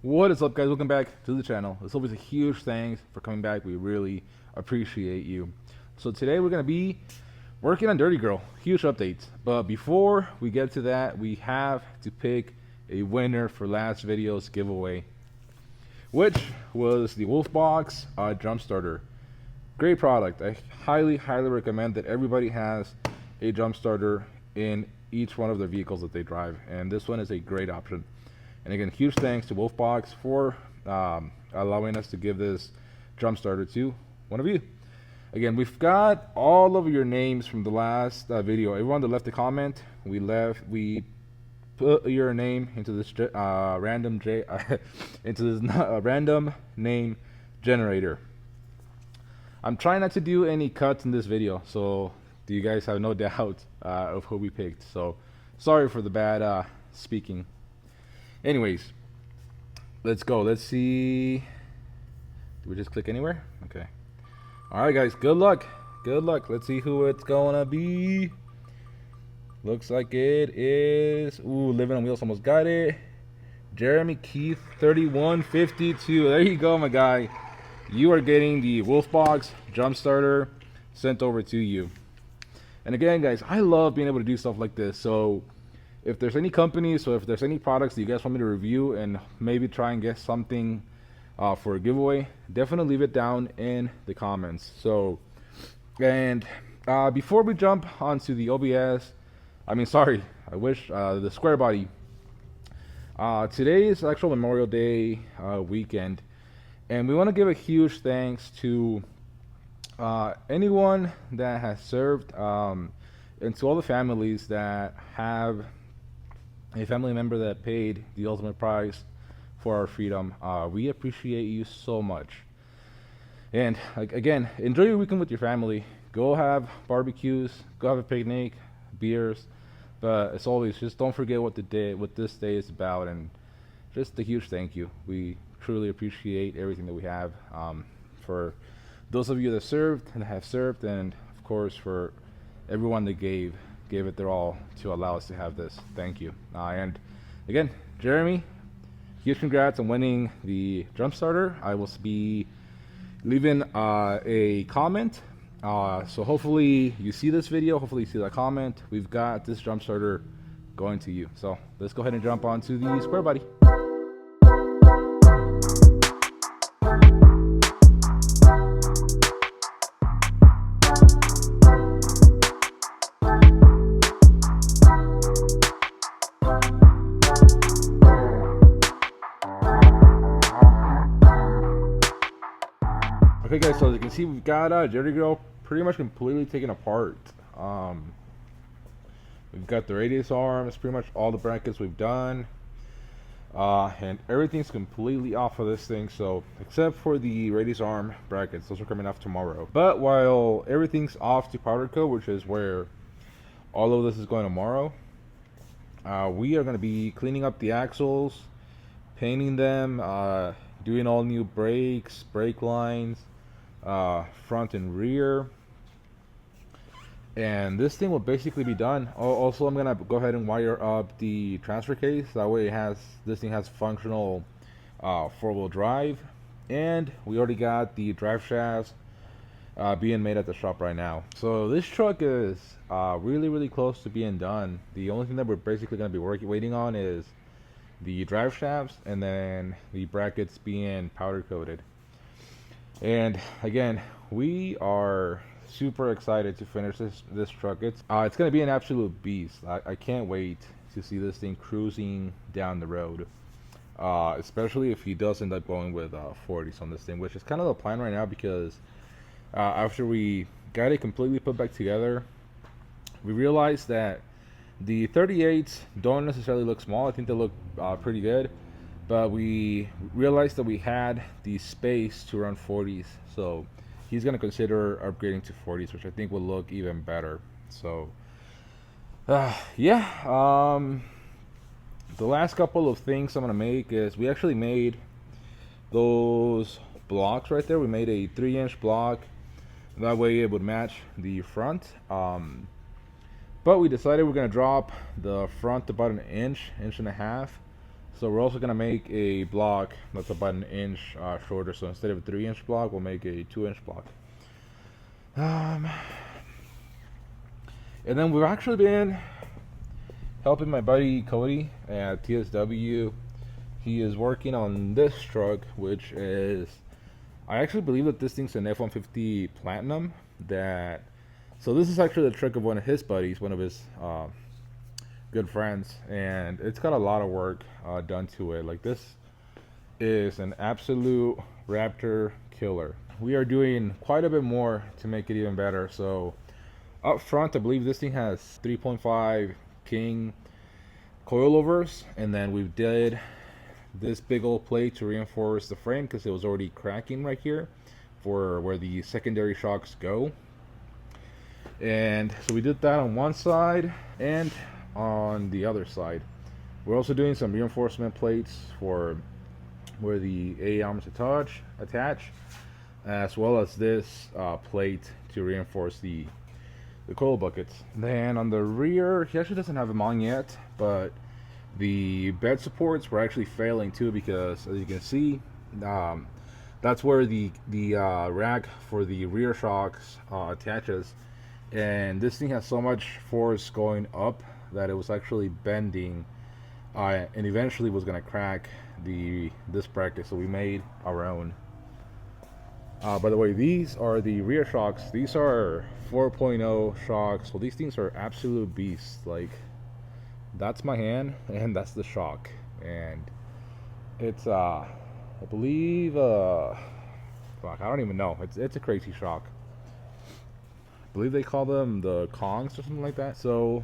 What is up, guys? Welcome back to the channel. It's always a huge thanks for coming back. We really appreciate you. So today we're going to be working on Dirty Girl. Huge updates. But before we get to that, we have to pick a winner for last video's giveaway, which was the Wolfbox Jump Starter. Great product. I highly recommend that everybody has a jump starter in each one of their vehicles that they drive, and this one is a great option. And again, huge thanks to Wolfbox for allowing us to give this jump starter to one of you. Again, we've got all of your names from the last video. Everyone that left a comment, we put your name into this random name generator. I'm trying not to do any cuts in this video, so you guys have no doubt of who we picked. So sorry for the bad speaking. Anyways, let's go. Let's see. Do we just click anywhere? Okay. All right, guys. Good luck. Good luck. Let's see who it's gonna be. Looks like it is. Ooh, Living on Wheels almost got it. Jeremy Keith, 3152. There you go, my guy. You are getting the Wolfbox jump starter sent over to you. And again, guys, I love being able to do stuff like this. So if there's any companies, or if there's any products that you guys want me to review and maybe try and get something for a giveaway, definitely leave it down in the comments. So, and before we jump onto the the Squarebody. Today is actual Memorial Day weekend, and we want to give a huge thanks to anyone that has served, and to all the families that have a family member that paid the ultimate price for our freedom. We appreciate you so much. And again, enjoy your weekend with your family. Go have barbecues, go have a picnic, beers. But as always, just don't forget what this day is about, and just a huge thank you. We truly appreciate everything that we have. For those of you that served and have served, and of course for everyone that gave it their all to allow us to have this. Thank you. And again, Jeremy, huge congrats on winning the jump starter. I will be leaving a comment. So hopefully you see this video. Hopefully you see that comment. We've got this jump starter going to you. So let's go ahead and jump onto the Squarebody. Okay, guys, so as you can see, we've got Dirty Girl pretty much completely taken apart. We've got the radius arms, pretty much all the brackets we've done, and everything's completely off of this thing. So except for the radius arm brackets, those are coming off tomorrow. But while everything's off to powder coat, which is where all of this is going tomorrow, we are going to be cleaning up the axles, painting them, doing all new brakes, brake lines, front and rear, and this thing will basically be done. Also, I'm gonna go ahead and wire up the transfer case, that way this thing has functional 4-wheel drive, and we already got the drive shafts being made at the shop right now. So this truck is really close to being done. The only thing that we're basically going to be waiting on is the drive shafts, and then the brackets being powder coated. And again, we are super excited to finish this truck. It's going to be an absolute beast. I can't wait to see this thing cruising down the road, especially if he does end up going with 40s on this thing, which is kind of the plan right now, because after we got it completely put back together, we realized that the 38s don't necessarily look small. I think they look pretty good, but we realized that we had the space to run 40s, so he's going to consider upgrading to 40s, which I think will look even better. So yeah, the last couple of things I'm going to make is, we actually made those blocks right there. We made a 3-inch block, that way it would match the front. But we decided we're going to drop the front about an inch and a half, So we're also gonna make a block that's about an inch shorter. So instead of a 3-inch block, we'll make a 2-inch block. Um, and then we've actually been helping my buddy Cody at TSW. He is working on this truck, which is, I actually believe that this thing's an F-150 Platinum. So this is actually the truck of one of his buddies, one of his good friends, and it's got a lot of work done to it. Like, this is an absolute Raptor killer. We are doing quite a bit more to make it even better. So up front, I believe this thing has 3.5 King coilovers, and then we did this big old plate to reinforce the frame because it was already cracking right here for where the secondary shocks go. And so we did that on one side and on the other side. We're also doing some reinforcement plates for where the A arms attach, as well as this plate to reinforce the coil buckets. Then on the rear, he actually doesn't have them on yet, but the bed supports were actually failing too, because as you can see, that's where the rack for the rear shocks attaches, and this thing has so much force going up that it was actually bending, and eventually was going to crack this bracket. So we made our own. By the way, these are the rear shocks. These are 4.0 shocks. So these things are absolute beasts. Like, that's my hand and that's the shock, and it's I believe fuck, I don't even know, it's a crazy shock. I believe they call them the Kongs or something like that. So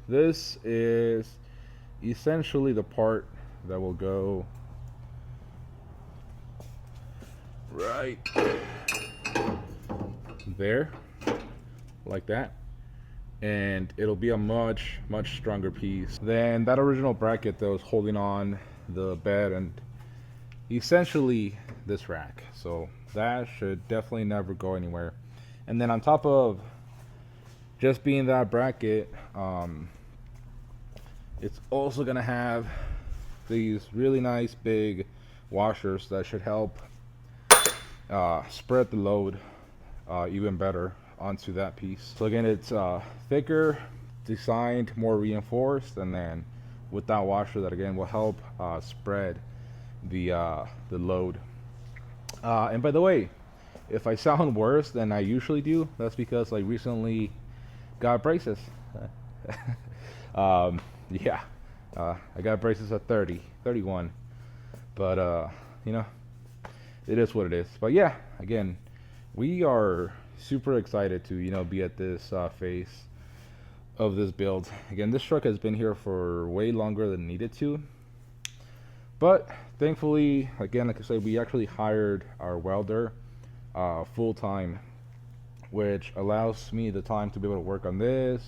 this is essentially the part that will go right there, like that, and it'll be a much stronger piece than that original bracket that was holding on the bed and essentially this rack. So that should definitely never go anywhere. And then on top of just being that bracket, it's also gonna have these really nice big washers that should help spread the load even better onto that piece. So again, it's thicker, designed, more reinforced, and then with that washer that again will help spread the load. And by the way, if I sound worse than I usually do, that's because I recently got braces. Yeah, I got braces at 31, but you know, it is what it is. But yeah, again, we are super excited to be at this phase of this build. Again, this truck has been here for way longer than needed to, but thankfully, again, like I said, we actually hired our welder full-time, which allows me the time to be able to work on this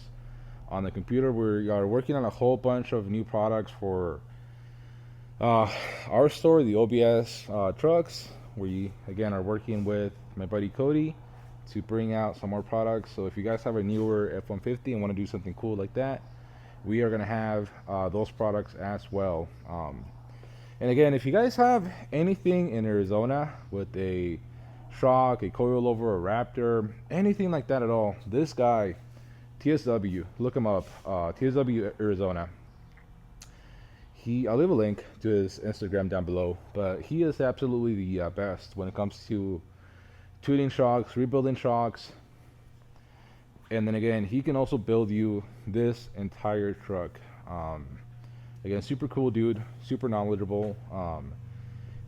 on the computer. We are working on a whole bunch of new products for our store, the OBS trucks. We again are working with my buddy Cody to bring out some more products. So if you guys have a newer F-150 and want to do something cool like that, we are going to have those products as well. And again, if you guys have anything in Arizona with a shock, a coilover, a Raptor, anything like that at all, this guy, TSW, look him up, TSW Arizona. I'll leave a link to his Instagram down below, but he is absolutely the best when it comes to tuning shocks, rebuilding shocks, and then again, he can also build you this entire truck. Again, super cool dude, super knowledgeable.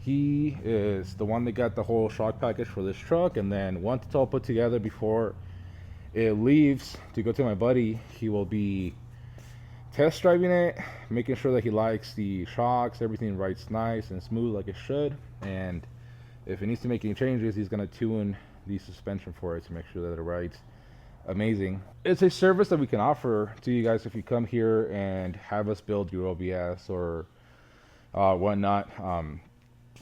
He is the one that got the whole shock package for this truck, and then once it's all put together before it leaves to go to my buddy, he will be test driving it, making sure that he likes the shocks, everything rides nice and smooth like it should, and if he needs to make any changes, he's going to tune the suspension for it to make sure that it rides amazing. It's a service that we can offer to you guys if you come here and have us build your OBS or whatnot,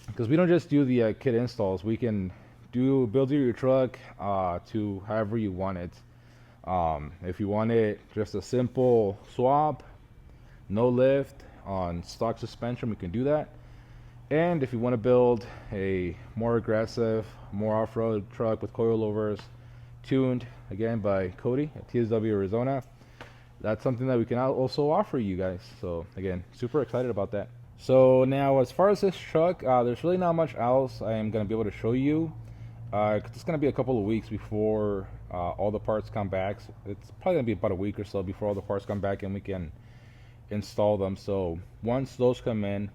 because we don't just do the kit installs. We can build your truck to however you want it. If you want it just a simple swap, no lift, on stock suspension, we can do that. And if you want to build a more aggressive, more off-road truck with coilovers, tuned again by Cody at TSW Arizona, that's something that we can also offer you guys. So again, super excited about that. So now, as far as this truck, there's really not much else I am going to be able to show you. It's going to be a couple of weeks before all the parts come back. So it's probably going to be about a week or so before all the parts come back and we can install them. So once those come in,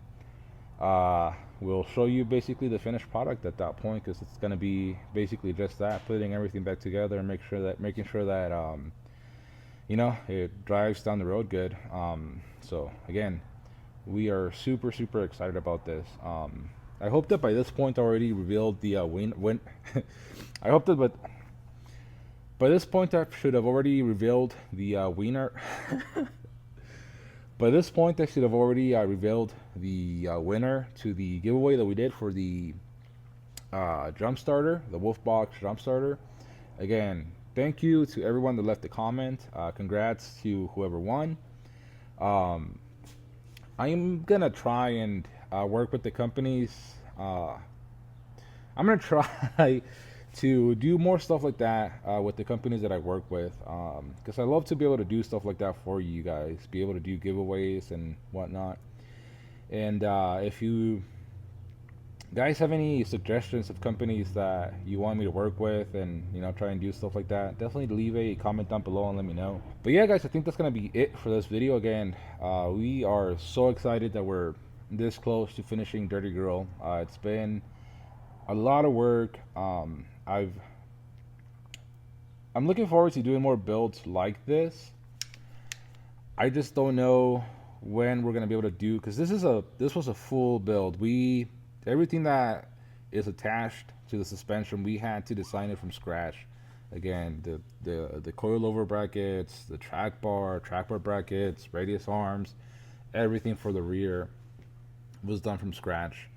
we'll show you basically the finished product at that point, because it's going to be basically just that, putting everything back together and making sure that you know, it drives down the road good. So again, we are super excited about this. I hope that by this point I already revealed the win. I hope that by this point I should have already revealed the wiener. By this point I should have already revealed the winner to the giveaway that we did for the jump starter, the Wolfbox jump starter. Again, thank you to everyone that left a comment. Congrats to whoever won. I'm gonna try and work with the companies. I'm gonna try to do more stuff like that with the companies that I work with, because I love to be able to do stuff like that for you guys, be able to do giveaways and whatnot. And if you guys have any suggestions of companies that you want me to work with and, you know, try and do stuff like that, definitely leave a comment down below and let me know. But yeah, guys, I think that's gonna be it for this video. Again, we are so excited that we're this close to finishing Dirty Girl. It's been a lot of work. I'm looking forward to doing more builds like this. I just don't know when we're gonna be able to do, because this was a full build. Everything that is attached to the suspension, we had to design it from scratch. Again, the coilover brackets, the track bar brackets, radius arms, everything for the rear was done from scratch.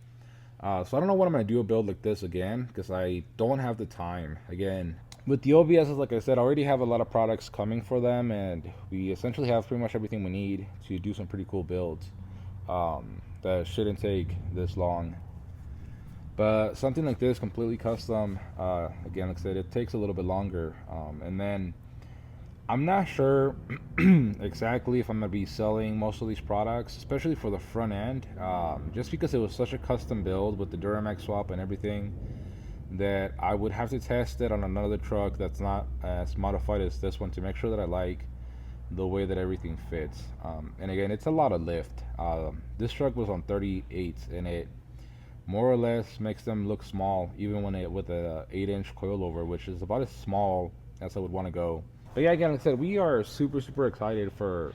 So I don't know when I'm going to do a build like this again, because I don't have the time. Again, with the OBSs, like I said, I already have a lot of products coming for them, and we essentially have pretty much everything we need to do some pretty cool builds that shouldn't take this long. But something like this, completely custom, again, like I said, it takes a little bit longer. And then I'm not sure exactly if I'm going to be selling most of these products, especially for the front end, just because it was such a custom build with the Duramax swap and everything, that I would have to test it on another truck that's not as modified as this one to make sure that I like the way that everything fits. And again, it's a lot of lift. This truck was on 38s, and it more or less makes them look small, even when with a 8-inch coilover, which is about as small as I would want to go. But yeah, again, like I said, we are super excited for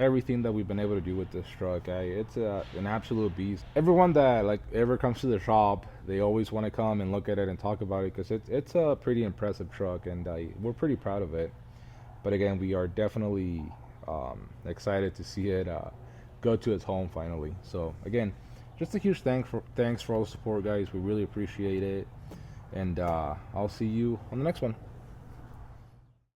everything that we've been able to do with this truck. It's an absolute beast. Everyone that like ever comes to the shop, they always want to come and look at it and talk about it, because it's a pretty impressive truck, and we're pretty proud of it. But again, we are definitely excited to see it go to its home finally. So again, just a huge thanks for all the support, guys. We really appreciate it, and I'll see you on the next one.